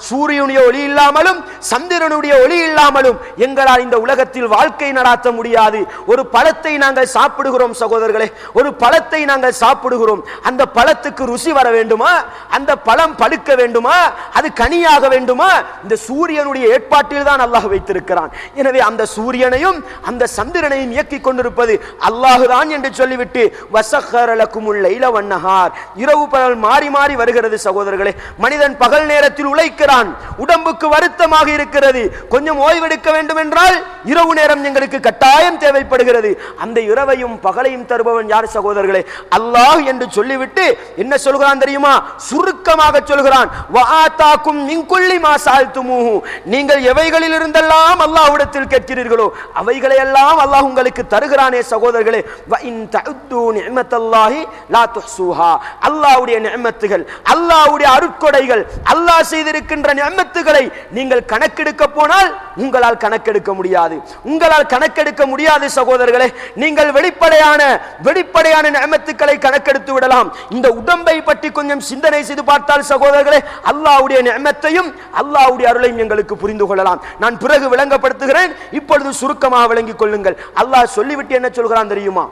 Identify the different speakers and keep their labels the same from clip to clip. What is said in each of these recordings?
Speaker 1: சூரியனுடைய ஒளி இல்லாமலும் சந்திரனுடைய ஒளி இல்லாமலும் எங்களால் இந்த உலகத்தில் வாழ்க்கை நடாத்த முடியாது. ஒரு பழத்தை நாங்கள் சாப்பிடுகிறோம் சகோதரர்களே, ஒரு பழத்தை நாங்கள் சாப்பிடுகிறோம். அந்த பழத்துக்கு ருசி வர வேண்டுமா? அந்த பழம் பழுக்க வேண்டுமா? அது கனியாக வேண்டுமா? இந்த சூரியனுடைய ஏற்பாட்டில் தான் அல்லாஹ் வைத்திருக்கிறான். எனவே அந்த சூரியனையும் அந்த சந்திரனையும் இயக்கிக் கொண்டிருப்பது அல்லாஹுதான் என்று சொல்லிவிட்டு வஸக்கர லகுமுல் லைல வன்னஹார், இரவு பகல் மாறி மாறி வருகிறது சகோதரர்களே. மனிதன் பகல் நேரத்தில் உழைக்கிறான், உடம்புக்கு வருத்தமாக இருக்கிறது, கொஞ்சம் ஓய்வெடுக்க வேண்டும் என்றால் இரவு நேரம் எங்களுக்கு கட்டாயம் தேவைப்படுகிறது. அந்த இரவையும் பகலையும் தருபவன் யார் சகோதரர்களே? அல்லாஹ் என்று சொல்லிவிட்டு என்ன சொல்கிறான் தெரியுமா? சுருக்கமாக சொல்கிறான், வஆதாக்கும் மின் குல்லி மா சஅல்துமூஹு, நீங்கள் எவைகளில் இருந்தெல்லாம் அல்லாஹ்விடத்தில் கேட்கிறீர்களோ அவைகளை எல்லாம் அல்லாஹ் உங்களுக்கு தருகிறானே சகோதரர்களே. வ இன் தஉது நிஅமத்தல்லாஹி லா துஹ்ஸூஹா, அல்லாஹ்வுடைய நிஅமத்துகள், அல்லாஹ்வுடைய அருட்கொடைகள், அல்லாஹ் செய்திருக்கின்ற நிஅமத்துகளை நீங்கள் கணக்கெடுக்க போனால் உங்களால் கணக்கெடுக்க முடியாது, உங்களால் கணக்கெடுக்க முடியாது சகோதரர்களே. நீங்கள் வெளிப்படையான நிஅமத்துக்களை கணக்கெடுத்து விடலாம். இந்த உடம்பை பற்றி கொஞ்சம் சிந்தனை செய்து பார்த்தால் சகோதரர்களே, அல்லாஹ்வுடைய நிஅமத்தையும் அல்லாஹ்வுடைய அருளையும் எங்களுக்கு புரிந்து கொள்ளலாம். நான் பிறகு விளங்கப்படுத்துகிறேன், இப்பொழுது சுருக்கமாக விளங்கிக் கொள்ளுங்கள். அல்லாஹ் சொல்லிவிட்டு என்ன சொல்கிறான் தெரியுமா?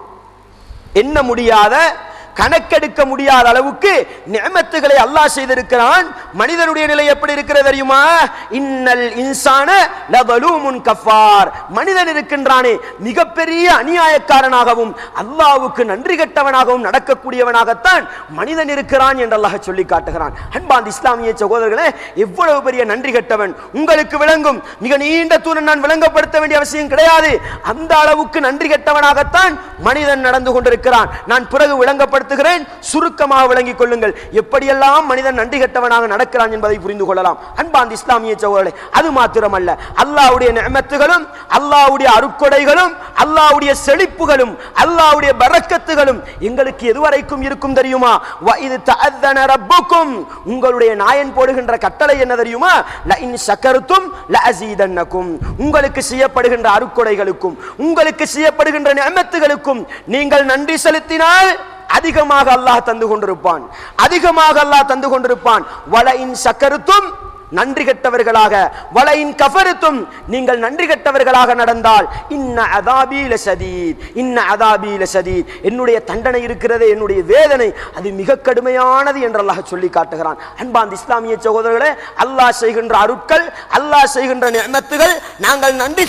Speaker 1: என்ன முடியாத, கணக்கெடுக்க முடியாத அளவுக்கு நிஅமத்துகளை அல்லாஹ் செய்திருக்கிறான். மனிதனுடைய நிலை எப்படி இருக்கிறது தெரியுமா? இன்னல் இன்சான லதலூமுன் கஃபார், மனிதன் இருக்கின்றானே மிகப்பெரிய அநியாயக்காரனாகவும் அல்லாஹ்வுக்கு நன்றி கெட்டவனாகவும் நடக்கக்கூடியவனாகத்தான் மனிதன் இருக்கிறான் என்று அல்லாஹ் சொல்லி காட்டுகிறான். அன்பார்ந்த இஸ்லாமிய சகோதரர்களே, எவ்வளவு பெரிய நன்றி கெட்டவன் உங்களுக்கு விளங்கும். மிக நீண்ட தூரம் நான் விளங்கப்படுத்த வேண்டிய அவசியம் கிடையாது. அந்த அளவுக்கு நன்றி கெட்டவனாகத்தான் மனிதன் நடந்து கொண்டிருக்கிறான். நான் பிறகு விளங்கப்படுத்த சுருக்கமாக விளங்கிக் கொள்ளுங்கள். எப்படியெல்லாம் மனிதன் நன்றி கெட்டவனாக நடக்கிறான் என்பதை புரிந்து கொள்ளலாம். அன்பார்ந்த இஸ்லாமிய சகோதரர்களே, அது மாத்திரமல்ல, அல்லாஹ்வுடைய நிஅமத்துகளும் அல்லாஹ்வுடைய அருட்கொடைகளும் அல்லாஹ்வுடைய செழிப்புகளும் அல்லாஹ்வுடைய பரக்கத்துகளும் எங்களுக்கு எதுவரைக்கும் இருக்கும் தெரியுமா? வஇது தஅذன ரப்புக்கும், உங்களுடைய நாயன் போடுகின்ற கட்டளை என்ன தெரியுமா? லஇன் ஷக்கர்தும் லஅஸீதன்னகும், உங்களுக்கு செய்யப்படுகின்ற அருட்கொடைகளுக்கும் உங்களுக்கு செய்யப்படுகின்ற நிஅமத்துகளுக்கும் நீங்கள் நன்றி செலுத்தினால் அதிகமாக அல்லாஹ் தந்து கொண்டிருப்பான், அதிகமாக அல்லாஹ் தந்து கொண்டிருப்பான். வலஇன் ஷக்கர்தும், நன்றி கெட்டவர்களாக, வலஇன் கஃபர்தும், நீங்கள் நன்றி கெட்டவர்களாக நடந்தால் இன்ன அதாபி லஷதீத், இன்ன அதாபி லஷதீத், என்னுடைய தண்டனை இருக்கிறதே, என்னுடைய வேதனை அது மிக கடுமையானது என்று அல்லாஹ் சொல்லி காட்டுகிறான். அன்பார்ந்த இஸ்லாமிய சகோதரர்களே, அல்லாஹ் செய்கின்ற அருட்கள், அல்லாஹ் செய்கின்ற நிஅமத்துகள் நாங்கள் நன்றி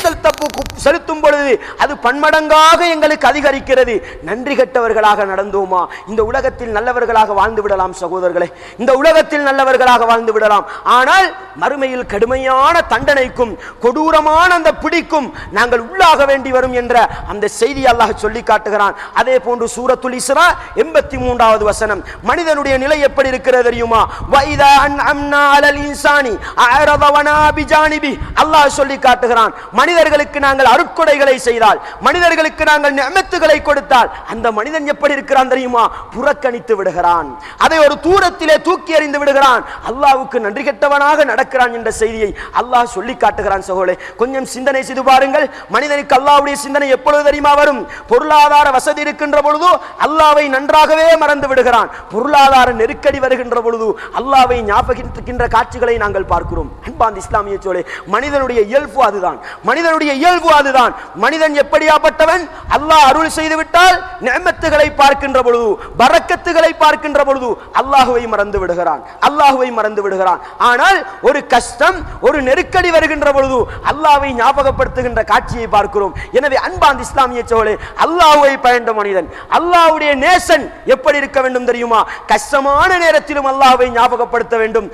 Speaker 1: செலுத்தும் பொழுது அது பன்மடங்காக எங்களுக்கு அதிகரிக்கிறது. நன்றி கெட்டவர்களாக நடந்தோமா இந்த உலகத்தில் நல்லவர்களாக வாழ்ந்து விடலாம் சகோதரர்களே, இந்த உலகத்தில் நல்லவர்களாக வாழ்ந்து விடலாம். ஆனால் மறுமையில் கடுமையான தண்டனைக்கும் கொடூரமான அந்த பிடிக்கும் நாங்கள் உள்ளாக வேண்டி வரும் என்ற அந்த செய்தி அல்லாஹ் சொல்லி காட்டுகிறான். அதே போன்று சூரத்துல் இஸ்ரா 83வது வசனம், மனிதனுடைய நிலை எப்படி இருக்கிறது தெரியுமா? வைதா அன்அம்னா அலல் இன்சானி அஅரத வனா பிஜானிபி, அல்லாஹ் சொல்லி காட்டுகிறான், மனிதர்களுக்கு நாங்கள் அருட்கொடைகளை செய்தால், மனிதர்களுக்கு நாங்கள் நிஅமத்துகளை கொடுத்தால் அந்த மனிதன் எப்படி இருக்கிறான் தெரியுமா? புறக்கணித்து விடுகிறான், அதை ஒரு தூரத்திலே தூக்கி எறிந்து விடுகிறான், அல்லாஹ்வுக்கு நன்றி கெட்டவனாக நடக்கிறான் என்ற செய்தியை அல்லாஹ் சொல்லி காட்டுகிறான். சகோதரே, கொஞ்சம் சிந்தனை செய்து பாருங்கள். மனிதனுக்கு அல்லாஹ்வுடைய சிந்தனை எப்பொழுது தெரியுமா வரும்? பொருளாதார வசதி இருக்கின்ற பொழுது அல்லாஹ்வை நன்றாகவே மறந்து விடுகிறான். பொருளாதார நெருக்கடி வருகின்ற பொழுது அல்லாஹ்வை ஞாபகிக்கின்ற காட்சிகளை நாங்கள் பார்க்கிறோம். அன்பார்ந்த இஸ்லாமிய சகோதரே, மனிதனுடைய இயல்பு அதுதான், மனிதனுடைய இயல்பு அதுதான். மனிதன் எப்படியாப்பட்டவன்? அல்லாஹ் அருள் செய்து விட்டால் நிஅமத்துகளை பார்க்கின்ற பொழுது, பரக்கத்துகளை பார்க்கின்ற பொழுது அல்லாஹ்வை மறந்து விடுகிறான், அல்லாஹ்வை மறந்து விடுகிறான். ஆனால் ஒரு கஷ்டம், ஒரு நெருக்கடி வருகின்ற பொழுது அல்லாஹ்வை ஞாபகப்படுத்துகின்ற காட்சியை பார்க்கிறோம். எனவே அன்பார்ந்த இஸ்லாமிய சகோதரர்களே, அல்லாஹ்வை பயந்த மனிதன், அல்லாஹ்வுடைய நேசன் எப்படி இருக்க வேண்டும் தெரியுமா? கஷ்டமான நேரத்திலும் அல்லாஹ்வை ஞாபகப்படுத்த வேண்டும்.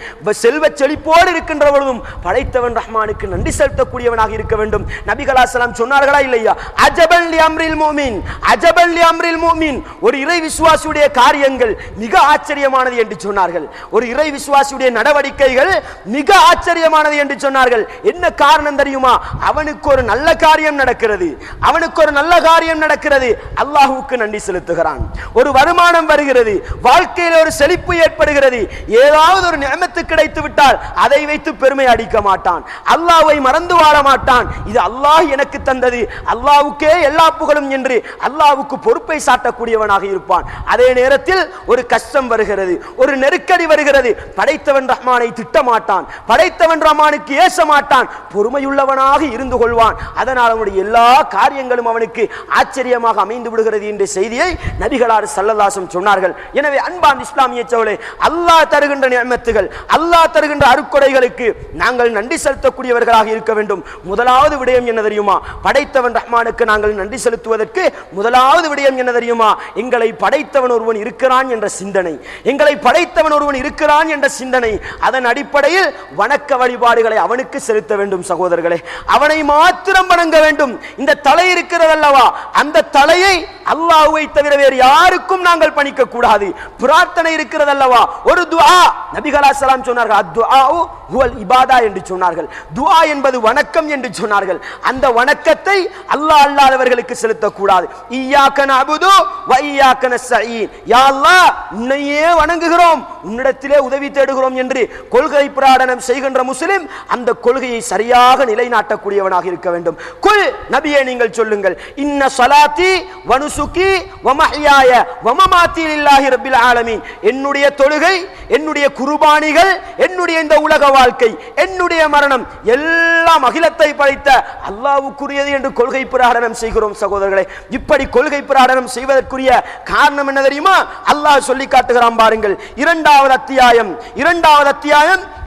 Speaker 1: செல்வ செழிப்போடு இருக்கின்ற பொழுதும் படைத்தவன் ரஹ்மானுக்கு நன்றி செலுத்தக்கூடியவனாக இருக்க வேண்டும். நபிகள் ஸல்லல்லாஹு சொன்னார்களா இல்லையா? அஜபன் லி அம்ரில் முஃமின், அஜபன் லி அம்ரில் முஃமின், ஒரு இறை விசுவாசியுடைய காரியங்கள் மிக ஆச்சரியமானது என்று சொன்னார்கள். ஒரு இறை விசுவாசியுடைய நடவடிக்கைகள் மிக ஆச்சரியமானது என்று சொன்னார்கள். என்ன காரணம் தெரியுமா? அவனுக்கு ஒரு நல்ல காரியம் நடக்கிறது, அவனுக்கு ஒரு நல்ல காரியம் நடக்கிறது, அல்லாஹ்வுக்கு நன்றி செலுத்துகிறான். ஒரு வருமானம் வருகிறது, வாழ்க்கையில் ஒரு செழிப்பு ஏற்படுகிறது, ஏதாவது ஒரு நிஅமத்து கிடைத்து விட்டால் அதை வைத்து பெருமை அடிக்க மாட்டான், அல்லாஹ்வை மறந்து வாழ மாட்டான். இது அல்லாஹ் எனக்கு தந்தது, அல்லாஹ்வுக்கே எல்லா புகழும் என்று அல்லாஹ்வுக்கு பொறுப்பை சாட்டக்கூடியவனாக இருப்பான். அதே நேரத்தில் ஒரு கஷ்டம் வருகிறது, ஒரு நெருக்கடி வருகிறது, படைத்தவன் ரஹ்மானை திட்டமாட்டான், மாட்டான், படைத்தவன் ரஹ்மானுக்கு ஏச மாட்டான், பொறுமையுள்ளவனாக இருந்து கொள்வான். அதனால் அவனுடைய எல்லா காரியங்களும் அவனுக்கு ஆச்சரியமாக அமைந்து விடுகிறது என்ற செய்தியை நபிகளார் ஸல்லல்லாஹு அலைஹி வஸல்லம் சொன்னார்கள். எனவே அன்பார்ந்த இஸ்லாமிய சகோதரர்களே, அல்லாஹ் தருகின்ற நிஅமத்துகள், அல்லாஹ் தருகின்ற அருட்கொடைகளுக்கு நாங்கள் நன்றி செலுத்தக்கூடியவர்களாக இருக்க வேண்டும். முதலாவது விடயம் என்ன தெரியுமா? படைத்தவன் ரஹ்மானுக்கு நாங்கள் நன்றி செலுத்துவதற்கு முதலாவது விடயம் என்ன தெரியுமா? எங்களை படைத்தவன் ஒருவன் இருக்கிறான் என்ற சிந்தனை, எங்களை படைத்தவன் ஒருவன் இருக்கிறான் என்ற சிந்தனை. அதன் அடிப்படையில் வணக்க வழிபாடுகளை அவனுக்கு செலுத்த வேண்டும் சகோதரர்களே. அவனை மாத்திரம் வணங்க வேண்டும். இந்த தலை இருக்கிறதல்லவா, அந்த தலையை அல்லாஹ்வை தவிர வேறு யாருக்கும் நாங்கள் பணிக்க கூடாது. பிரார்த்தனை இருக்கிறதல்லவா, ஒரு துஆ, நபிகள் ஸல்லல்லாஹு சொன்னார்கள், அத்துஆஉ ஹுவல் இபாதா என்று சொன்னார்கள். துஆ என்பது வணக்கம் என்று சொன்னார்கள். அந்த வணக்கத்தை அல்லாஹ் அல்லாதவர்களுக்கு செலுத்தக்கூடாது. இய்யாக நஅபுது வ இய்யாக நஸ்தஈன், யா அல்லாஹ் உன்னையே வணங்குகிறோம், உன்னிடத்திலே உதவி தேடுகிறோம் என்று கொள்கை பிரகடனம் செய்கின்ற முஸ்லிம் அந்த கொள்கையை சரியாக நிலைநாட்டக்கூடியவனாக இருக்க வேண்டும். குல், நபியே நீங்கள் சொல்லுங்கள், இன்ன ஸலாத்தி வ நுசுகி வ மஹ்யாய வ மமாத்தி லில்லாஹி ரப்பில் ஆலமீன், என்னுடைய தொழுகை, என்னுடைய குர்பானிகள், என்னுடைய இந்த உலக வாழ்க்கை, என்னுடைய மரணம் எல்லாம் அகிலத்தை படைத்த அல்லாஹ்வுக்குரியது என்று கொள்கை பிரகடனம் செய்கிறோம் சகோதரர்களே. இப்படி கொள்கை பிரகடனம் செய்வதற்குரிய காரணம் என்ன தெரியுமா? அல்லாஹ் சொல்லி காட்டுகிறான் பாருங்கள். இரண்டாவது அத்தியாயம்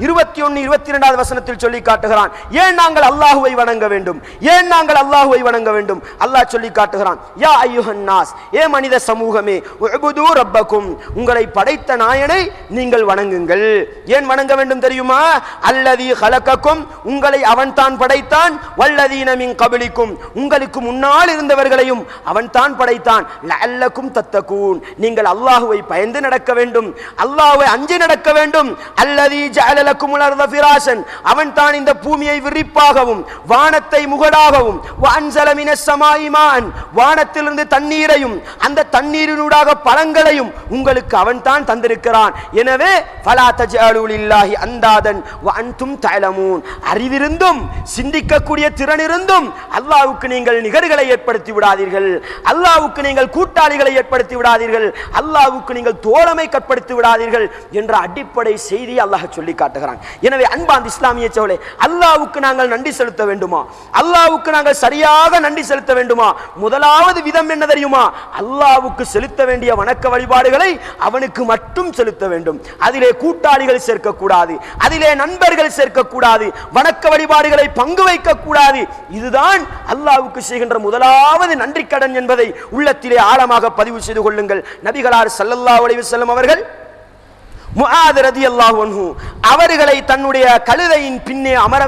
Speaker 1: 21, 22 வசனத்தில் சொல்லி காட்டுகிறான். ஏன் நாங்கள் அல்லாஹ்வை வணங்க வேண்டும், ஏன் நாங்கள் அல்லாஹ்வை வணங்க வேண்டும்? அல்லாஹ் சொல்லி காட்டுகிறான், யா அய்யுஹன் நாஸ், ஏ மனித சமூகமே, உஅ்புது ரப்பக்கும், உங்களை படைத்த நாயனை நீங்கள் வணங்குங்கள். ஏன் வணங்க வேண்டும் தெரியுமா? அல்லதி ஹலகக்கும், உங்களை அவன் தான் படைத்தான், வல்லதீன மின் கபிலிக்கும், உங்களுக்கு முன்னால் இருந்தவர்களையும் அவன் தான் படைத்தான், லஅல்லக்கும் தத்தகூன், நீங்கள் அல்லாஹ்வை பயந்து நடக்க வேண்டும், அல்லாஹ்வை அஞ்சி நடக்க வேண்டும். அல்லதி ஜஅல லக்குமுல் அர்த ஃபிராஷன், அவன் தான் இந்த பூமியை விரிப்பாகவும் வானத்தை முகடாகவும், வ அன்ஸல மினஸ் ஸமாஇ மாஅன், வானத்திலிருந்து தண்ணீரையும் அந்த தண்ணீரினூடாக பழங்களையும் உங்களுக்கு அவன் தான் தந்திருக்கிறான். எனவே ஃபலா தஜஅலு லில்லாஹி அந்தாதன் வ அன்தும் தஅலமூன், அறிவிருந்தும் சிந்திக்கக்கூடிய திறனிருந்தும் அல்லாஹ்வுக்கு நீங்கள் நிகர்களை ஏற்படுத்தி விடாதீர்கள், அல்லாஹ்வுக்கு நீங்கள் கூட்டாளிகளை ஏற்படுத்தி விடாதீர்கள், அல்லாஹ்வுக்கு நீங்கள் தோழமை கற்படுத்தி விடாதீர்கள் என்ற அடிப்படை செய்தி அல்லாஹ் சொல்லி காட்டுகிறான். எனவே அன்பார்ந்த இஸ்லாமிய சகோதரர்களே, அல்லாஹ்வுக்கு நாங்கள் நன்றி செலுத்த வேண்டுமா? அல்லாஹ்வுக்கு நாங்கள் சரியாக நன்றி செலுத்த வேண்டுமா? முதலாவது விதம் என்ன தெரியுமா? அல்லாஹ்வுக்கு செலுத்த வேண்டிய வணக்க வழிபாடுகளை அவனுக்கு மட்டும் செலுத்த வேண்டும். அதிலே கூட்டாளிகள் சேர்க்கக்கூடாது, அதிலே நண்பர்கள் சேர்க்கக்கூடாது, வணக்க வழிபாடுகளை பங்கு வைக்க கூடாது. இதுதான் அல்லாஹ்வுக்கு செய்கின்ற முதலாவது நன்றி கடன் என்பதை உள்ளத்திலே ஆழமாக பதிவு செய்து கொள்ளுங்கள். நபிகளார் ஸல்லல்லாஹு அலைஹி வஸல்லம் அவர்கள் முஆத் ரலியல்லாஹு அன்ஹு அவர்களை தன்னுடைய கழுதையின் பின்னே அமர